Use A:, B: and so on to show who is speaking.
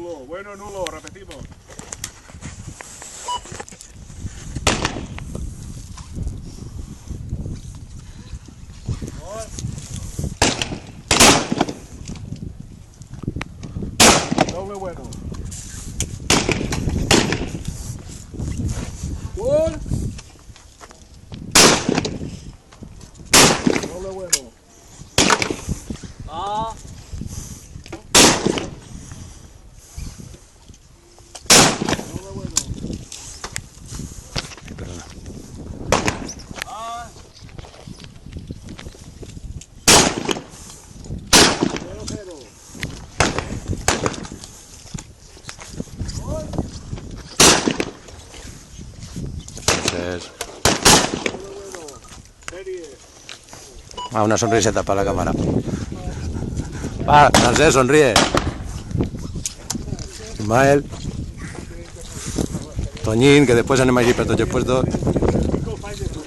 A: Bueno, nulo, repetimos. Doble bueno. Gol. Doble bueno.
B: Ah.
A: Doble bueno.
C: Perdona.
B: Ah.
A: 0-0.
C: Entonces,
A: Doble bueno. Serie.
C: una sonriseta para la cámara. Va, Francés, sonríe. Ismael. Toñín, que después anem allí per tots els puestos.
A: Pico fai de tu.